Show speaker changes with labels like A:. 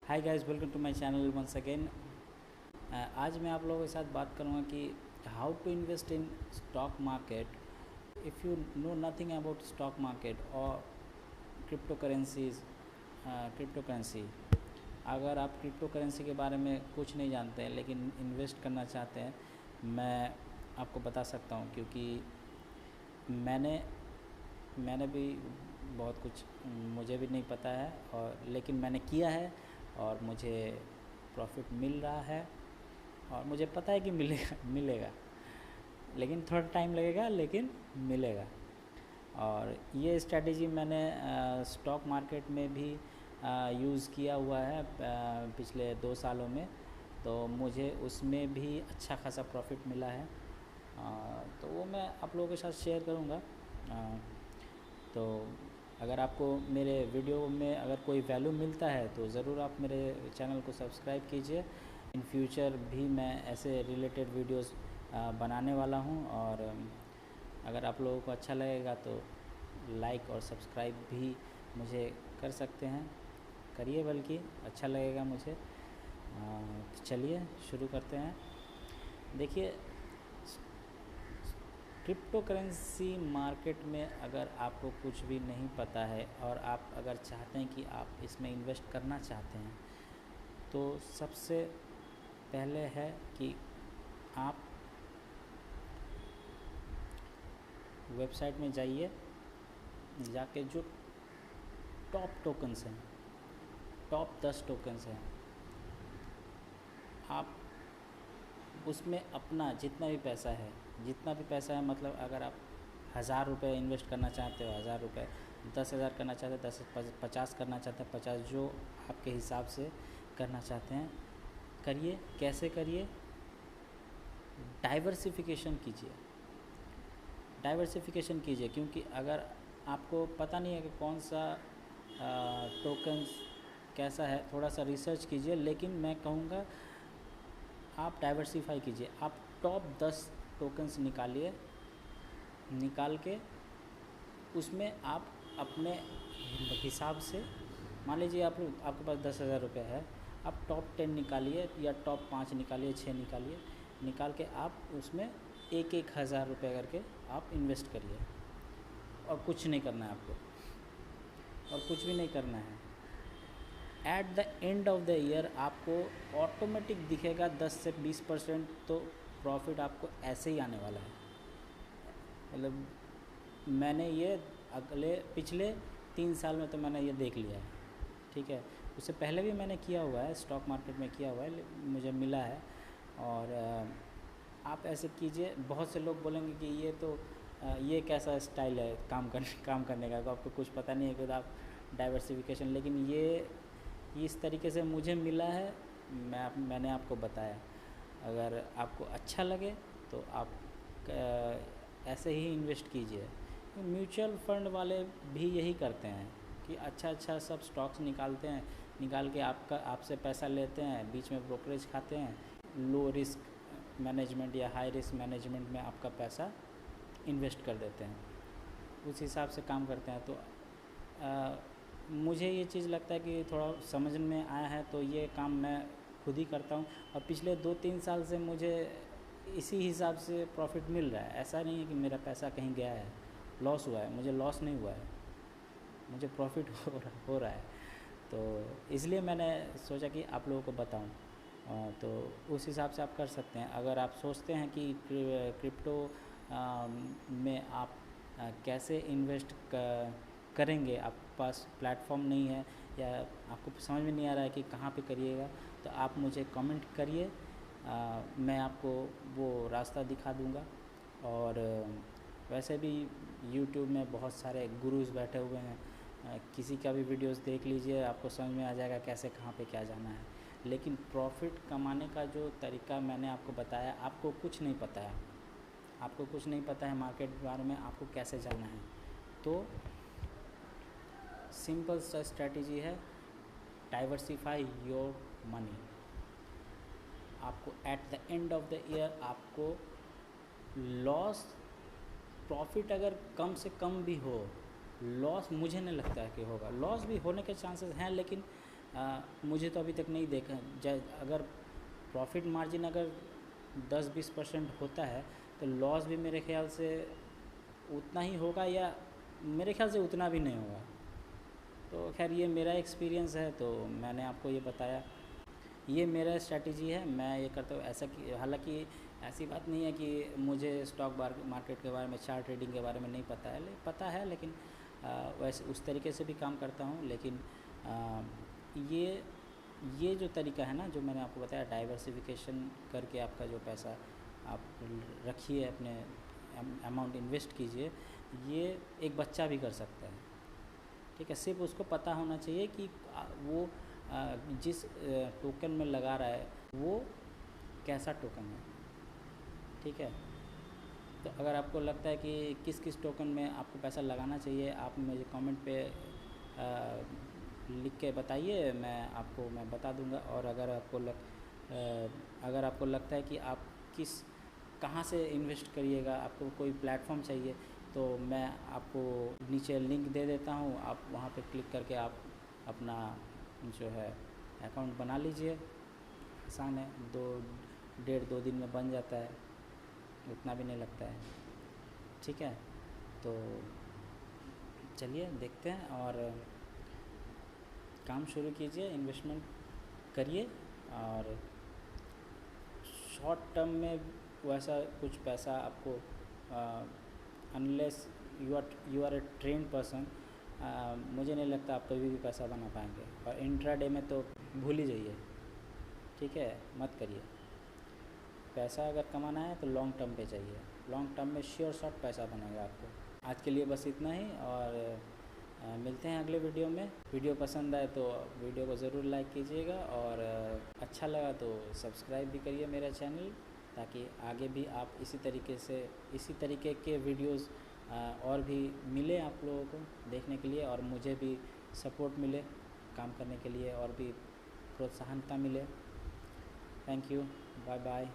A: Hi guys, welcome to my channel once again. आज मैं आप लोगों के साथ बात करूंगा कि how to invest in stock market if you know nothing about stock market और क्रिप्टो करेंसीज। क्रिप्टो करेंसी, अगर आप क्रिप्टो करेंसी के बारे में कुछ नहीं जानते हैं लेकिन इन्वेस्ट करना चाहते हैं, मैं आपको बता सकता हूं, क्योंकि मैंने मैंने भी बहुत कुछ, मुझे भी नहीं पता है और लेकिन मैंने किया है और मुझे प्रॉफिट मिल रहा है और मुझे पता है कि मिलेगा मिलेगा, लेकिन थोड़ा टाइम लगेगा लेकिन मिलेगा। और ये स्ट्रैटेजी मैंने स्टॉक मार्केट में भी यूज़ किया हुआ है पिछले 2 सालों में, तो मुझे उसमें भी अच्छा खासा प्रॉफिट मिला है। तो वो मैं आप लोगों के साथ शेयर करूँगा। तो अगर आपको मेरे वीडियो में अगर कोई वैल्यू मिलता है तो ज़रूर आप मेरे चैनल को सब्सक्राइब कीजिए। इन फ्यूचर भी मैं ऐसे रिलेटेड वीडियोस बनाने वाला हूं, और अगर आप लोगों को अच्छा लगेगा तो लाइक और सब्सक्राइब भी मुझे कर सकते हैं, करिए, बल्कि अच्छा लगेगा मुझे। तो चलिए शुरू करते हैं। देखिए, क्रिप्टो करेंसी मार्केट में अगर आपको कुछ भी नहीं पता है और आप अगर चाहते हैं कि आप इसमें इन्वेस्ट करना चाहते हैं, तो सबसे पहले है कि आप वेबसाइट में जाइए, जाके जो टॉप टोकन्स हैं, टॉप 10 टोकन्स हैं, आप उसमें अपना जितना भी पैसा है, मतलब अगर आप 1000 रुपये इन्वेस्ट करना चाहते हो 1000 रुपये, 10,000 करना चाहते हैं 10, 50 करना चाहते हैं 50, जो आपके हिसाब से करना चाहते हैं करिए। कैसे करिए? डाइवर्सिफिकेशन कीजिए, क्योंकि अगर आपको पता नहीं है कि कौन सा टोकन्स कैसा है, थोड़ा सा रिसर्च कीजिए। लेकिन मैं कहूँगा आप डाइवर्सिफाई कीजिए। आप टॉप 10 टोकन्स निकाल के उसमें आप अपने हिसाब से, मान लीजिए आपके पास 10,000 रुपये है, आप टॉप 10 निकालिए या टॉप 5 निकालिए, 6 निकालिए, निकाल के आप उसमें एक 1,000 रुपये करके आप इन्वेस्ट करिए। और कुछ नहीं करना है आपको, और कुछ भी नहीं करना है। At the end of the year आपको ऑटोमेटिक दिखेगा 10 से 20% तो प्रॉफिट आपको ऐसे ही आने वाला है। मतलब मैंने ये पिछले 3 साल में तो मैंने ये देख लिया है, ठीक है। उससे पहले भी मैंने किया हुआ है, स्टॉक मार्केट में किया हुआ है, मुझे मिला है। और आप ऐसे कीजिए। बहुत से लोग बोलेंगे कि ये कैसा स्टाइल है काम करने का, तो आपको कुछ पता नहीं है कि आप डाइवर्सिफिकेशन, लेकिन ये इस तरीके से मुझे मिला है, मैंने आपको बताया। अगर आपको अच्छा लगे तो आप ऐसे ही इन्वेस्ट कीजिए। म्यूचुअल फंड वाले भी यही करते हैं कि अच्छा सब स्टॉक्स निकालते हैं, निकाल के आपसे पैसा लेते हैं, बीच में ब्रोकरेज खाते हैं, लो रिस्क मैनेजमेंट या हाई रिस्क मैनेजमेंट में आपका पैसा इन्वेस्ट कर देते हैं, उस हिसाब से काम करते हैं। तो मुझे ये चीज़ लगता है कि थोड़ा समझ में आया है, तो ये काम मैं खुद ही करता हूँ। और पिछले 2-3 साल से मुझे इसी हिसाब से प्रॉफिट मिल रहा है। ऐसा नहीं है कि मेरा पैसा कहीं गया है, लॉस हुआ है, मुझे लॉस नहीं हुआ है, मुझे प्रॉफिट हो रहा है। तो इसलिए मैंने सोचा कि आप लोगों को बताऊं। तो उस हिसाब से आप कर सकते हैं। अगर आप सोचते हैं कि क्रिप्टो में आप कैसे इन्वेस्ट करेंगे, आपके पास प्लेटफॉर्म नहीं है या आपको समझ में नहीं आ रहा है कि कहाँ पे करिएगा, तो आप मुझे कमेंट करिए, मैं आपको वो रास्ता दिखा दूँगा। और वैसे भी यूट्यूब में बहुत सारे गुरुज बैठे हुए हैं, किसी का भी वीडियोस देख लीजिए, आपको समझ में आ जाएगा कैसे कहाँ पे क्या जाना है। लेकिन प्रॉफिट कमाने का जो तरीका मैंने आपको बताया, आपको कुछ नहीं पता है मार्केट के बारे में, आपको कैसे जाना है। तो सिंपल सा स्ट्रैटेजी है, डाइवर्सिफाई योर मनी। आपको at the end of the year आपको लॉस प्रॉफिट अगर कम से कम भी हो, लॉस मुझे नहीं लगता है कि होगा। लॉस भी होने के चांसेस हैं, लेकिन मुझे तो अभी तक नहीं देखा। अगर प्रॉफिट मार्जिन अगर 10-20% होता है तो लॉस भी मेरे ख्याल से उतना ही होगा, या मेरे ख्याल से उतना भी नहीं होगा। तो खैर ये मेरा एक्सपीरियंस है, तो मैंने आपको ये बताया। ये मेरा स्ट्रैटेजी है, मैं ये करता हूँ ऐसा कि हालांकि ऐसी बात नहीं है कि मुझे स्टॉक मार्केट के बारे में, चार्ट ट्रेडिंग के बारे में नहीं पता है, पता है, लेकिन वैसे उस तरीके से भी काम करता हूँ। लेकिन ये जो तरीका है ना, जो मैंने आपको बताया, डाइवर्सिफिकेशन करके आपका जो पैसा आप रखिए, अपने अमाउंट इन्वेस्ट कीजिए, ये एक बच्चा भी कर सकता है। ठीक है, सिर्फ उसको पता होना चाहिए कि वो जिस टोकन में लगा रहा है वो कैसा टोकन है। ठीक है, तो अगर आपको लगता है कि किस किस टोकन में आपको पैसा लगाना चाहिए, आप मुझे कमेंट पे लिख के बताइए, मैं बता दूंगा। और अगर आपको लगता है कि आप कहाँ से इन्वेस्ट करिएगा, आपको कोई प्लेटफॉर्म चाहिए, तो मैं आपको नीचे लिंक दे देता हूँ, आप वहाँ पे क्लिक करके आप अपना जो है अकाउंट बना लीजिए। आसान है, 1.5-2 दिन में बन जाता है, उतना भी नहीं लगता है। ठीक है, तो चलिए देखते हैं और काम शुरू कीजिए, इन्वेस्टमेंट करिए। और शॉर्ट टर्म में वैसा कुछ पैसा आपको, unless you are a trained person, मुझे नहीं लगता आप कभी भी पैसा बना पाएंगे। और इंट्राडे में तो भूल ही जाइए। ठीक है, मत करिए। पैसा अगर कमाना है तो लॉन्ग टर्म पे चाहिए, लॉन्ग टर्म में श्योर शॉट पैसा बनेगा आपको। आज के लिए बस इतना ही, और मिलते हैं अगले वीडियो में। वीडियो पसंद आए तो वीडियो को ज़रूर लाइक कीजिएगा, और अच्छा लगा तो सब्सक्राइब भी करिए मेरा चैनल, ताकि आगे भी आप इसी तरीके के वीडियोस और भी मिले आप लोगों को देखने के लिए, और मुझे भी सपोर्ट मिले काम करने के लिए, और भी प्रोत्साहनता मिले। Thank you, bye bye.